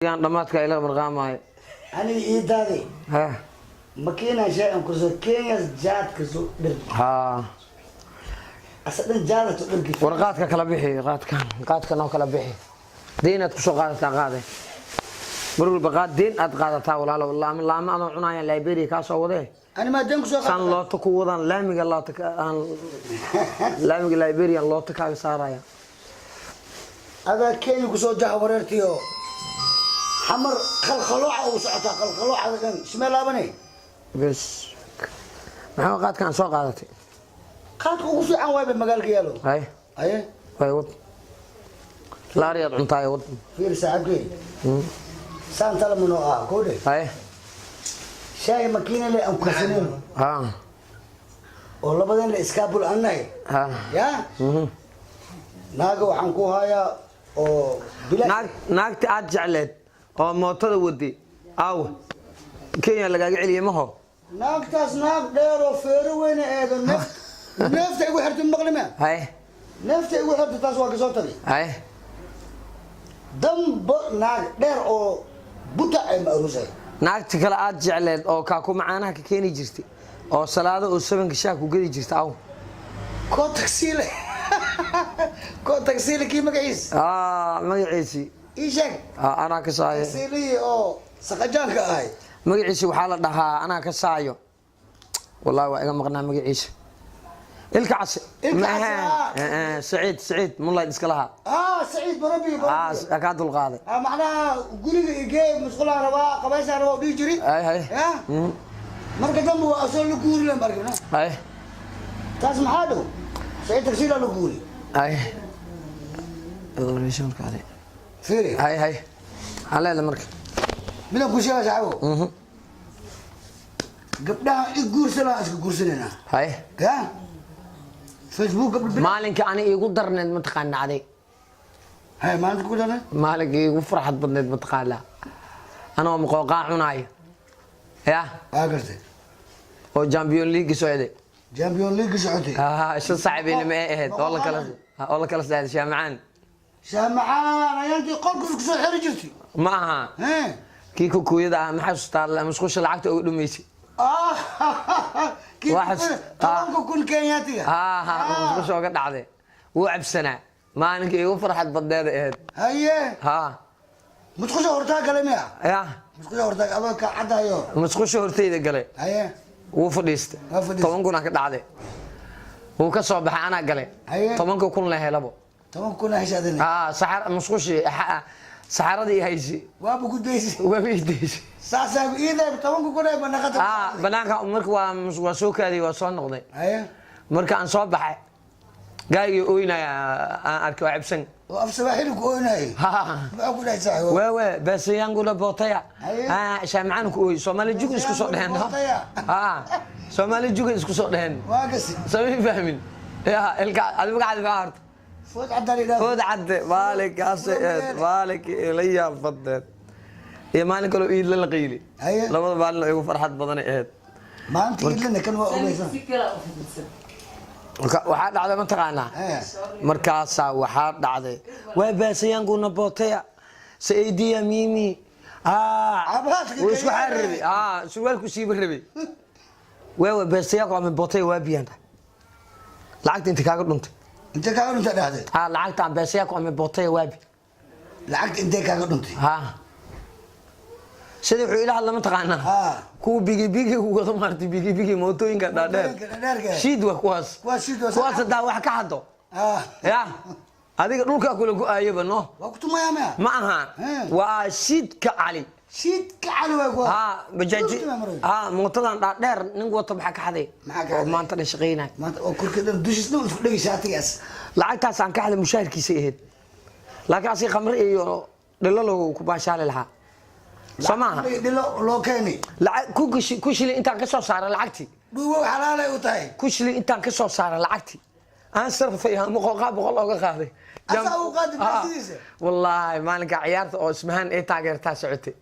يعني دماتك إلى مرقامة أنا إيدادي ها مكينة شيء أنكسو كينيا جات كسو ها أصلا جات تقول كيف ورقاتك كلا بيحي قاتك نو كلا بيحي دينك كسو قادة قادة مرقول بقات دين أتقادة ولا لا والله من لا ما أنا عناية لايبيري كاسو وده أنا ما دمك سو سان لو تكوضان لامي الله تك لامي لايبيري الله تكاي سارايا هذا كينيا كسو جاه وررتيو حمر خلخلوعة وسعتها خلخلوعة هذا كان شمال أبني بس ما قاد كان سو قادتي قاد وفي عن وايب المجال كيالو هاي هاي ود لا رياض عنتاي ود في رسالة سان تلا منو كودي هاي شاي ماكينة اللي أم كسنين ها والله بدن الإسكابول أناي ها يا ناقو حنكوها يا أو بلا ناق تأجعلت أو موتر ودي أو كينيا لقى عليه ما هو ناق تاس ناق ديرو فيرو وين هذا نفت يقول حرت المغلمة هاي نفت يقول حرت تاس واقصوتني هاي دم ناق دير أو بتاع مأروزة ناق تكلا أجعلت أو كاكو معانا كيني جرتي أو سلادة أو سبن كشاك وقدي جرت أو كو تكسيله كو تكسيله كي مقعيس مقعيسي إيشك أنا كسايو تكسيلي أو سقجانك هاي مقعيسي وحالة دها أنا كسايو والله وإذا مقنا مقعيسي الكعس سعيد مولى يدسكلها سعيد بربي أكاد القاضي معناها قولي جاي مسؤولة روا قبائل روا بيجري هاي مركز دم وأصل لقولي لهم مركبنا هاي تسمع هذا سعيد تكسيله لقولي هاي شو القاضي فيري هاي على المركب من كل شيء شعبه قبلها يقول سلا يقول سننا هاي ها فيسبوك قبل مالك أنا يقول درنت متقنع علي هاي ما تقول أنا مالك يقول فرحت بدنت متقنع أنا مقوقع عناي يا قلت هو جامبيون ليج سعودي جامبيون ليج سعودي شو صعب اللي ما إيه والله كلا سعيد شامعان أنا ينتي قلقك في سحر جرتي معها كيكو كويدا ما حد ستار مش لعقت أقول ميسي واحد طبعاً كل كينياتي مش وقت عادي وعب سنة ما أنك يفرح بدأ هي متخش هورتاك كلامي يا متخش هورتاك أبغى عدا يو متخش هورتي ده قلي هي وفديست طبعاً كنا كده عادي وكسب أنا قلي طبعاً كون له لبو طبعاً كنا هيش هذين سحر متخش سحر دي هيسي وابو قد بيسي وبيديش ساسا إذا طبعاً كنا بناخد بناك عمرك وسوق هذه وصل نقضي هي مرك عن صباح جاي وينا أركب عبسن وأفسد حيلك ويناي أقول لك صحيح واه بس ينقول بوطيا شامعان كوي سومالي جوج اسكو سو دهن سومالي جوج اسكو سو دهن واقسي سامي فاهمين يا القع ادو قاعد بعرض فوت عدالي فوت عد مالك اسد مالك اليا فضت يا مالك لو ايد للقيلي لبد بال ايغو فرحت بدن اهد ما انت ايد لنا كان اوغيسا waxaa dhacday ma taqaanaa markaas waxaa dhacday way baasayaan kuna bootaya saydiya mimi isku xaribi suwaalku sii barabi way baasayaan kuma bootaya waa biyanta lacagta inta kaaga dhuntay dhahday lacagta baasayaan kuma bootaya waa bi lacagta inta kaaga dhuntay sidii wuxuu ilaahay lama taqaanaa ku bigi wada martay bigi mootooyinka dhaadheer shiid wax kuwaas daa wax ka hado ya adiga dhulka kula ku aayaba no waqtu ma aha waa shiid ka cali waa kuwa bajaji mootadan dhaadheer nin wata waxa ka haday oo maanta la shaqeynay maanta oo kurkadan dushisna isku dhagishaatigaas lacagtaas aan ka haday mushaarkiisa aheed laakiin asi khamr iyo dhalalo ku baashaale lahaa سماها لو كاني لا كوشلي انت كسو صار لعقتي دو حلالي وتاي كوشلي انت كسو صار لعقتي انا صرف فيها مقوقا بقول اوغا قادي والله مالك عيارته او اسمهان اي تاغيرتا سعودي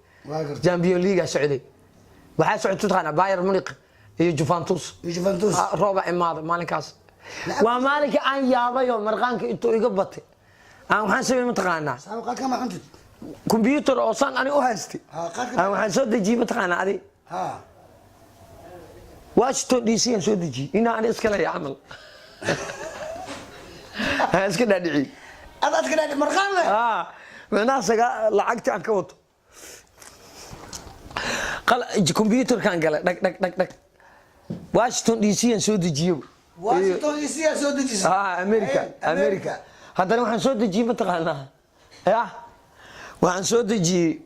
جامبيون ليغا سعودي waxaa socotay taqana Bayern Munich iyo Juventus rooba imaado maalinkaas waa maalinka aan yaabayo marqaanka intuu iga batay aan waxaan sameeyay ma taqaanaa sabab kama xuntid كمبيوتر أصلا أنا أهستي أنا وحنسود دجي متقنا علي ها واشتون دي سي سود دجي هنا أنا إسكلا يا عمل إسكلا دعي هذا أتكلم مرخان له من الناس لعقت عن كوت قال كمبيوتر كان قال دك واشتون دي سي سود دجي واشنطن دي سي سود دجي أمريكا هذا وحن سود دجي متقنا يا وحن سود دجي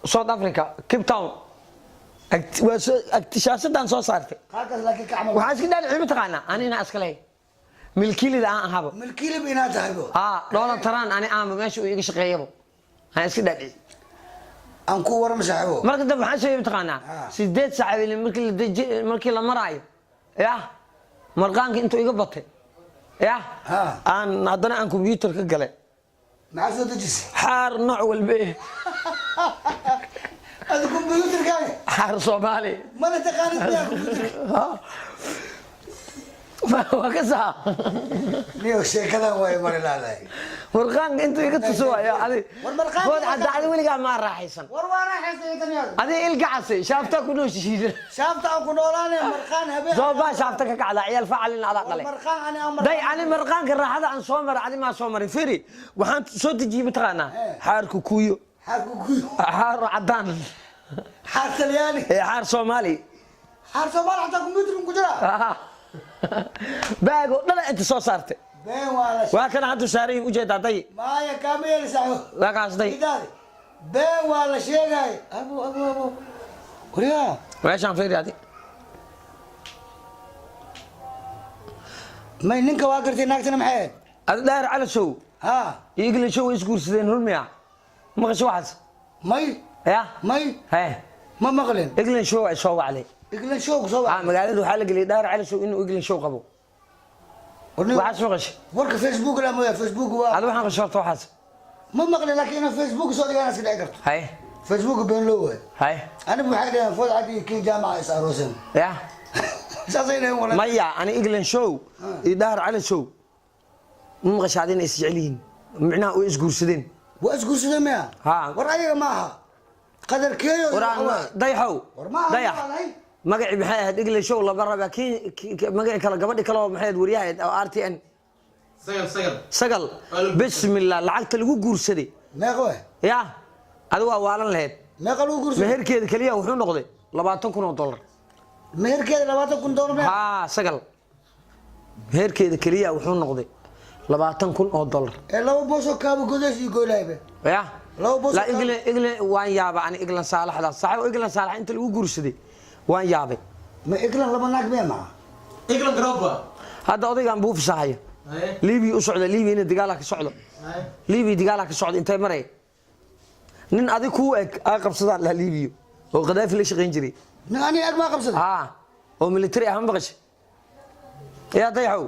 ساوث أفريقيا كيب تاون اكتشافات دان سو صارتي هذا لكن كعمل waxaan iska dhaadhicin mataqaana anina askalay milkiilida aan ahabo milkiile bina tahaybo doolar taraan ani aan meesha uu iga shaqeeyabo aan iska dhaadhici aan ku waran saaxibo marka dab waxaan sheegay mataqaana 8 saacadood markii la maraayo ya marqaanka intuu iga batay ya aan haddana aan computer ka galay maxaa soo dejisay xaar nooc walba هذا كمبيوتر كاي حار صومالي ما نتقاني فيها كمبيوتر ما هو كذا ليه شيء كذا هو يمر لا لا مرقان انتو يقتصوا يا علي والمرقان خذ عاد علي ولقى ما راح يحسن وروانا حسن يتنيا هذه القعسي شافتك ونوش شيء شافتك كنولاني مرقان هبي زوبا شافتك على عيال فعل على قلي مرقان انا امر داي علي مرقان كراحه عن سومر علي ما سومر فيري وحان سو تجيب تقانا حاركو كويو حار عدان حار سلياني حار صومالي حار صومالي حتى كمبيوتر كجرا باغو دلا انت سو صارتي بين ولا وكان عنده ساري وجهه داي ما يا كامل ساعه لا قاصدي بين ولا شيء ابو وريا ويش عم فيري هذه ما نينك واقرتي ناقتنا محيد هذا داير على شو يقول شو يسكور سدين هالمياه ما شو واحد مي يا مي هي ما مغلين اقلن شو عليه اقلن شو مقالده waxaa la galay dhaar cali soo inuu iglin show qabo waxa soo qash warka facebook la mooya facebook waa hada waxaan qasharto waxaas ma maqlin laakiin facebook soo dhigaan iska dhici karto hay facebook been loo way hay ana waxay dhahan food cadi ki jaamaca is aroosan ya saasayna wala maya ani iglin show dhaar cali show ma qashadin is jeceliin macnaa oo isguursadeen واسقوسنا ما ورايا معها قدر كيلو ضيحو ضيح مقعي بحياه دقل شو لا برا كي مقعي كلا قبدي كلا محيد ورياها او ار تي ان سقل بسم الله لعقت لو غورسدي ما قوي يا هذا waa waalan lahayd ما قالو غورسدي meherkeeda kaliya wuxuu noqday $20,000 meherkeeda $20,000 سقل meherkeeda kaliya wuxuu noqday $20,000 لو بوسو كابو غوداش يقولايبه يا لا اقل وان يابا انا اقل صالح هذا صاحب اقل صالح انت لو غورسدي وان يابا ما اقل لما ناق بيما اقل قرابه هذا odaygan buu fisahay liibi u socda liibi in dagaal ka socdo liibi dagaal ka socdo intay maray nin adig ku eg qabsadaan la liibiyo oo qadaafi la shaqeyn jiray nin ani ag ma qabsada oo military ah ma baqash ya dayaxow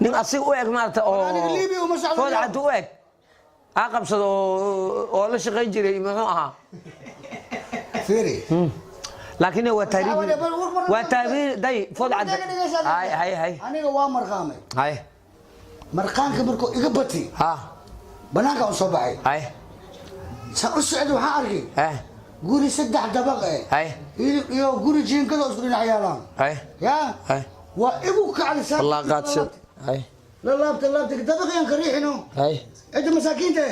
nin asig u eg maarta oo liibi uma socdo food cad u eg qabsado oo la shaqeyn jiray muxuu ahaa fiiri لكن هو تاريخ داي فوض عد هاي aniga waa marqaamay هاي marqaanka markuu iga bati banaanka u soo baxay هاي sa u socdo waxa arkay هاي guri 3 dabaq هاي iyo guri jiinkada isku dhinac yaalaan هاي ya هاي waa igu kacay الله قادس هاي la laabta dabaqyan ka riixino هاي cid masaakiinta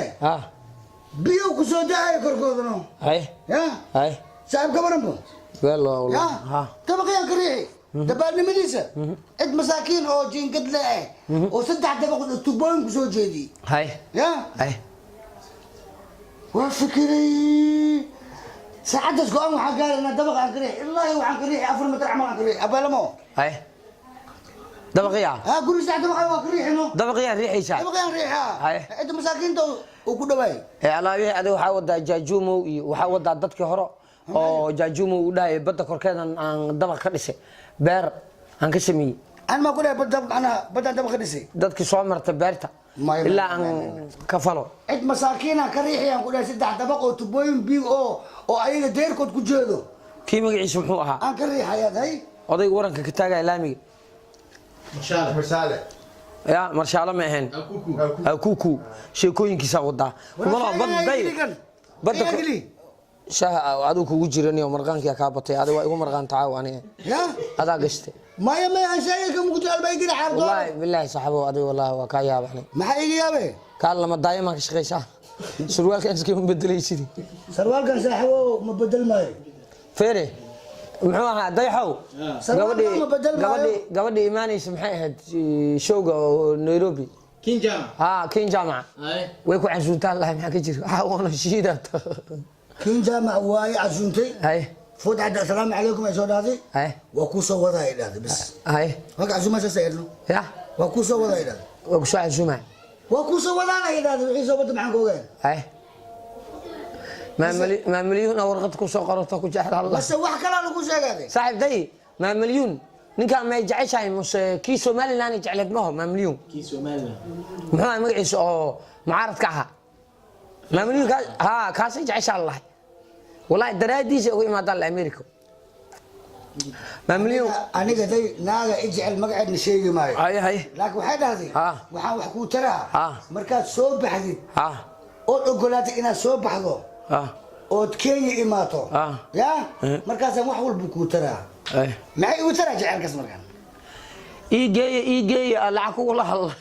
biyo ku soo daay korkoodano هاي ya هاي saab kabaranbo والله ها dabaqyan ka riixi dabaalnimadiisa cid masaakiin oo jiinkad leh oo 3 dabaq tubooyin ku soo jeedi هاي ya هاي وفكري ساعدت قام waxaa gaarina dabaq aan kariix illaahi waxaan kariix 4 mitir camal aan kariix abalamo هاي دبقيا guri 3 dabaq waa kariixino دبقيا ريحيسا dabaqyan riixa هاي cid masaakiinta uu ku dhawaay alaabihi adiga waxa wada jaajuumo iyo waxa wada dadkii hore oo jaajuumo u dhaay badda korkeedan aan dabaq ka dhisay beer aan ka sameeyay aan ma ku dhaay badda dabaq ka dhisay dadkii soo martay beerta ilaa aan ka falo cid masaakiina ka riixiyaan ku dhaay 3 dabaq oo tubooyin biig oo ayaga deerkood ku jeedo kii magaciisa muxuu ahaa aan ka riixayaa hay odayga waranka ka taagay laamiga مشالة يا مرشالة ما هن كوكو sheekooyinkiisa wadaa kuma baday shaha adu kugu jiraniyo marqaankiya ka batay adu waa igu marqaan taaw aniga ya adaa gashte maya anshaayka mugu talbay gina xardo wallahi billahi saxabo adu wallahi waa ka yaabani maxay iga yaabe kaal lama daayama ka shaqeysaa surwaalkan iska bedelaysid sarwaalkan saxabo ma bedel maayo feere muxuu ahaa dayaxow gabadhi imaanaysa maxay ahayd showga Nairobi كين جامعة ويكو عزونتان الله ما كجير وانا شيدات كين جامعة واي عزونتي هاي فوت عند السلام عليكم يا سودادي هاي وكوسو وضع هذا بس هاي وك عزومة سيرنا يا وكوسو وضع هذا وكوسو عزومة وكوسو وضع هذا عيسى بده معك وين هاي ما مليون او ورقه كوسو قرطه ku jahal Allah بس wax kala lagu sheegay saaxib day ma milyan ninka ma jeceshay mus ki Somaliland jeclad ma ma milyan ki Somaliland maxaa magaciisa oo mucaaradka ah ma milyan ha kaas jeceshay Allah wallahi daraadiisa ugu imaadaan America ma milyan aniga day naaga ijecel magaceedna sheegi maayo hay laakiin waxay dhahday waxaan wax ku taraa markaad soo baxdid oo ogolaatay inaad soo baxdo ood Kenya imaato ya markaas wax walba ku taraa maxay u taraa jecelkaas markaan iigeey lacag ugu la hadlay